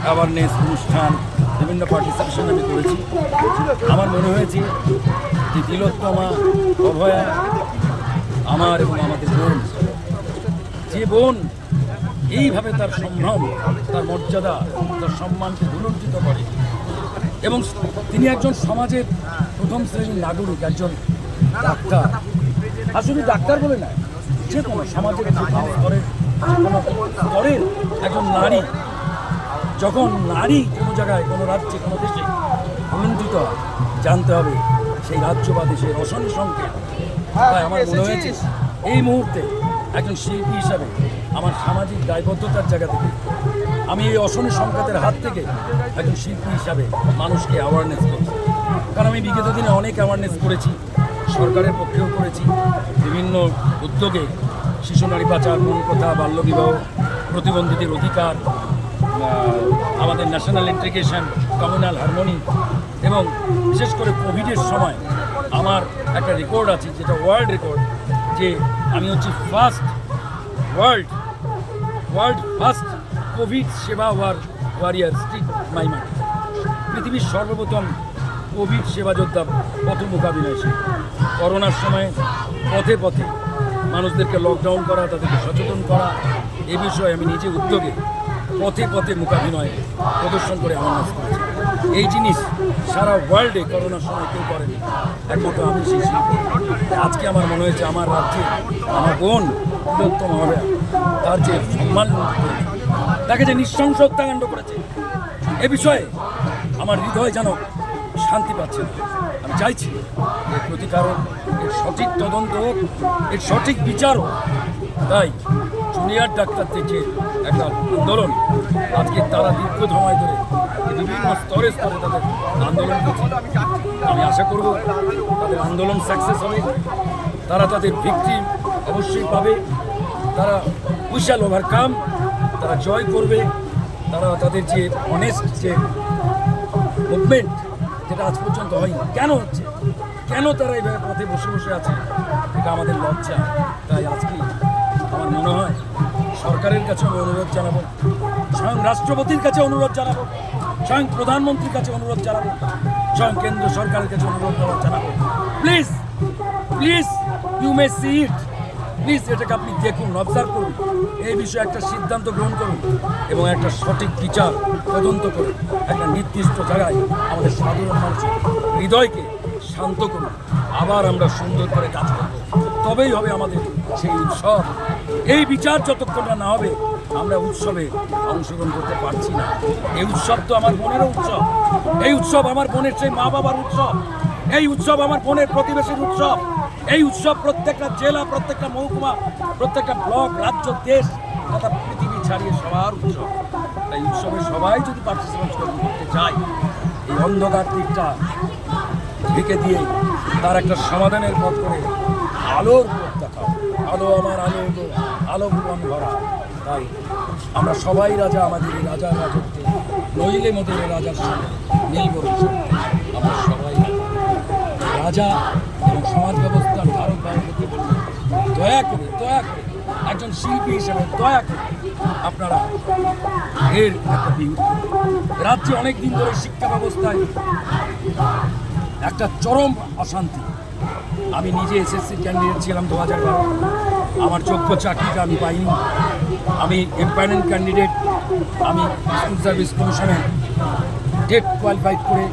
Awareness অনুষ্ঠান, বিভিন্ন participation আমি করেছি। আমার মনে হয়েছে যে তিলোত্তমা, অভয়া আমার এবং আমাদের বোন, যে বোন এইভাবে তার সম্ভ্রম, তার মর্যাদা, তার সম্মানকে ভুলুণ্ঠিত করে, এবং তিনি একজন সমাজের প্রথম শ্রেণীর নাগরিক, একজন ডাক্তার, আর শুধু ডাক্তার বলে না, যে কোনো সমাজের যে কোনো স্তরের একজন নারী। যখন নারী কোনো জায়গায়, কোনো রাজ্যে, কোনো দেশে ভুলুণ্ঠিত হয়, জানতে হবে সেই রাজ্য বা দেশের অশনি সংকেত। তাই আমার মনে হয়েছে এই মুহূর্তে একজন শিল্পী হিসাবে আমার সামাজিক দায়বদ্ধতার জায়গা থেকে আমি এই অশনি সংকেতের হাত থেকে একজন শিল্পী হিসাবে মানুষকে অ্যাওয়ারনেস করছি। কারণ আমি বিগত দিনে অনেক অ্যাওয়ারনেস করেছি, সরকারের পক্ষেও করেছি, বিভিন্ন উদ্যোগে শিশু নারী পাচার, মন প্রথা, বাল্যবিবাহ, প্রতিবন্ধীদের অধিকার, আমাদের ন্যাশনাল ইন্টিগ্রেশন, কমিউনাল হারমোনি, এবং বিশেষ করে কোভিডের সময় আমার একটা রেকর্ড আছে, যেটা ওয়ার্ল্ড রেকর্ড, যে আমি হচ্ছি ওয়ার্ল্ড ফার্স্ট কোভিড সেবা ওয়ারিয়ার স্ট্রিট মাইমার। পৃথিবীর সর্বপ্রথম কোভিড সেবা যোদ্ধা, পথ মোকাবিলায় সে করোনার সময় পথে পথে মানুষদেরকে লকডাউন করা, তাদেরকে সচেতন করা, এ বিষয়ে আমি নিজে উদ্যোগে পথে পথে মোকাবিনয় প্রদর্শন করে অ্যাওয়ারনেস করেছি। এই জিনিস সারা ওয়ার্ল্ডে করোনার সময় কেউ করেনি, একমাত্র আমি সেই শিল্পী। আজকে আমার মনে হয়েছে আমার রাজ্যে আমার বোন তিলোত্তমা অভয়া, তার যে সম্মান করেছে, তাকে যে নৃশংস হত্যাকাণ্ড করেছে, এ বিষয়ে আমার হৃদয় যেন শান্তি পাচ্ছে না। আমি চাইছি এর প্রতিকারক, এর সঠিক তদন্ত হোক, এর সঠিক বিচার হোক। তাই জুনিয়র ডাক্তারদের যে একটা আন্দোলন, আজকে তারা দীর্ঘ সময় ধরে বিভিন্ন স্তরে স্তরে তাদের আন্দোলন করছে। আমি আশা করব তাদের আন্দোলন সাকসেস হবে, তারা তাদের ভিক্টি অবশ্যই পাবে, তারা উই শ্যাল ওভারকাম, তারা জয় করবে, তারা তাদের যে অনেস্ট যে মুভমেন্ট, যেটা আজ পর্যন্ত হয়নি, কেন হচ্ছে, কেন তারা এইভাবে পথে বসে বসে আছে, এটা আমাদের লজ্জা। তাই আজকে আমার মনে হয় সরকারের কাছে আমি অনুরোধ জানাবো, স্বয়ং রাষ্ট্রপতির কাছে অনুরোধ জানাবো, স্বয়ং প্রধানমন্ত্রীর কাছে অনুরোধ জানাবো, স্বয়ং কেন্দ্র সরকারের কাছে অনুরোধ জানাবো, please please you may see it, please এটাকে আপনি দেখুন, অবজার্ভ করুন, এই বিষয়ে একটা সিদ্ধান্ত গ্রহণ করুন এবং একটা সঠিক বিচার তদন্ত করে একটা নির্দিষ্ট জায়গায় আমাদের সাধারণ মানুষের হৃদয়কে শান্ত করুন। আবার আমরা সুন্দর করে কাজ করব, তবেই হবে আমাদের সেই উৎসব। এই বিচার যতক্ষণ না হবে আমরা উৎসবে অংশগ্রহণ করতে পারছি না। এই উৎসব তো আমার বোনেরও উৎসব, এই উৎসব আমার বোনের সেই মা বাবার উৎসব, এই উৎসব আমার বোনের প্রতিবেশীর উৎসব, এই উৎসব প্রত্যেকটা জেলা, প্রত্যেকটা মহকুমা, প্রত্যেকটা ব্লক, রাজ্য, দেশ তথা পৃথিবী ছাড়িয়ে সবার উৎসব। তাই উৎসবে সবাই যদি পার্টিসিপেট করতে চায়, এই অন্ধকার দিকটা ঢেকে দিয়ে তার একটা সমাধানের পথ করে আলোর পথ দেখাও। আলো আমার আলো, আলো ভুবন ভরা। তাই আমরা সবাই রাজা, আমাদের এই রাজার রাজত্বে নইলে মোদের রাজার সঙ্গে মিলব। আমরা সবাই রাজা এবং সমাজ ব্যবস্থার ধারক বাহককে বলব, দয়া করে একজন শিল্পী হিসেবে দয়া করে আপনারা এর একটা বিরোধ। রাজ্যে অনেক দিন ধরে শিক্ষা ব্যবস্থায় একটা চরম অশান্তি। আমি নিজে এসএসসি ক্যান্ডিডেট ছিলাম 2012, আমার যোগ্য চাকরিটা আমি পাইনি। আমি এমপ্লয়মেন্ট ক্যান্ডিডেট, আমি স্কুল সার্ভিস কমিশনে টেট কোয়ালিফাইড করে,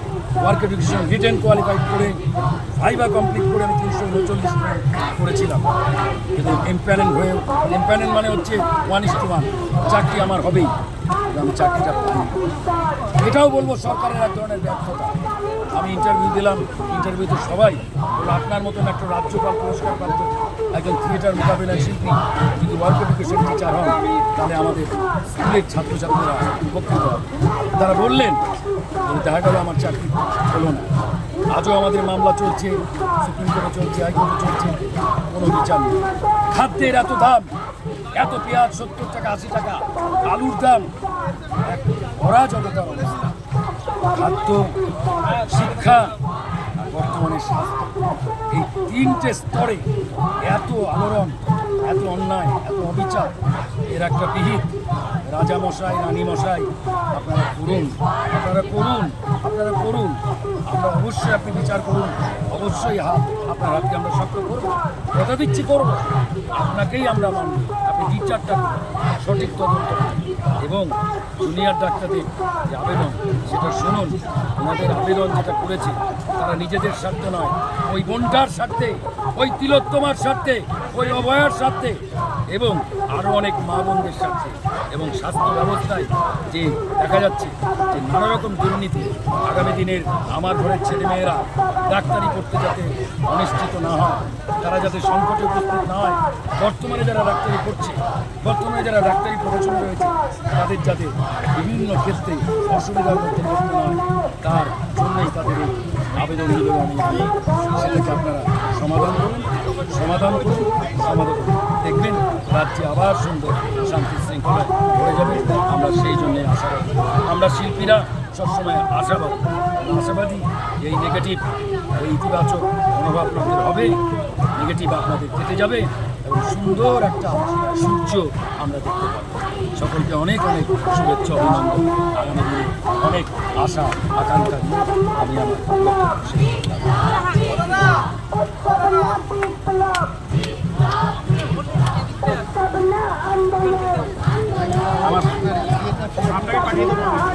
ওয়ার্ক এডুকেশন রিটেন কোয়ালিফাইড করে, ভাইভা কমপ্লিট করে আমি 339 করেছিলাম। কিন্তু এমপ্লয়মেন্ট মানে হচ্ছে 1:1, চাকরি আমার হবেই, আমি চাকরিটা পাইনি। এটাও বলবো সরকারের এক ধরনের ব্যর্থতা। আমি ইন্টারভিউ দিলাম, ইন্টারভিউতে সবাই বলল আপনার মতন একটা রাজ্যপাল পুরস্কার প্রাপ্ত একজন থিয়েটার মোকাবিলায় শিল্পী যদি ওয়ার্ক এডুকেশন টিচার হন, তাহলে আমাদের স্কুলের ছাত্রছাত্রীরা উপকৃত হবে। তারা বললেন, দেখা গেল আমার চাকরি হলো না। আজও আমাদের মামলা চলছে, সুপ্রিম কোর্টে চলছে, হাইকোর্টে চলছে, কোনো বিচার নেই। খাদ্যের এত দাম, এত পেঁয়াজ 70 টাকা 80 টাকা, আলুর দাম এক অরাজকতার অবস্থা। খাদ্য, শিক্ষা, বর্তমানে স্বাস্থ্য, এই তিনটে স্তরে এত আলোড়ন, এত অন্যায়, এত অবিচার, এর একটা বিহিত রাজামশাই, রানীমশাই আপনারা করুন, আপনারা করুন, আপনারা করুন। আমরা অবশ্যই, আপনি বিচার করুন, অবশ্যই আপনার হাতকে আমরা শক্ত করবো, কথা দিচ্ছি করবো, আপনাকেই আমরা মানব। আপনি বিচারটা করুন, সঠিক তদন্ত করুন এবং জুনিয়র ডাক্তারদের যে আবেদন সেটা শুনুন। ওনাদের আবেদন যেটা করেছে তারা নিজেদের স্বার্থ নয়, ওই বোনটার স্বার্থে, ওই তিলোত্তমার স্বার্থে, ওই অভয়ার স্বার্থে এবং আরও অনেক মা বোনদের স্বার্থে। এবং স্বাস্থ্য ব্যবস্থায় যে দেখা যাচ্ছে যে নানা রকম দুর্নীতি, আগামী দিনের আমার ঘরের ছেলেমেয়েরা ডাক্তারি পড়তে যাতে অনিশ্চিত না হয়, তারা যাতে সংকটে উপস্থিত না হয়, বর্তমানে যারা ডাক্তারি পড়ছে, বর্তমানে যারা ডাক্তারি প্রফেশনে রয়েছে তাদের যাতে বিভিন্ন ক্ষেত্রে অসুবিধার মধ্যে পড়তে না হয়, তার জন্যই তাদের এই আবেদন নিবেদন। সেটাকে আপনারা সমাধান করুন, সমাধান করুন, সমাধান করুন। দেখবেন রাজ্যে আবার সুন্দর শান্তি শৃঙ্খলা হয়ে যাবে। আমরা সেই জন্যে আশাবাদী। আমরা শিল্পীরা সবসময় আশাবাদী। এই নেগেটিভ, এই ইতিবাচক মনোভাব আপনাদের হবে, নেগেটিভ আপনাদের কেটে যাবে এবং সুন্দর একটা সূর্য আমরা দেখতে পাবো। সকলকে অনেক অনেক শুভেচ্ছা, অভিনন্দন। আগামী দিনে অনেক আশা আকাঙ্ক্ষা নিয়ে আমি আমার বক্তব্য শেষ করলাম।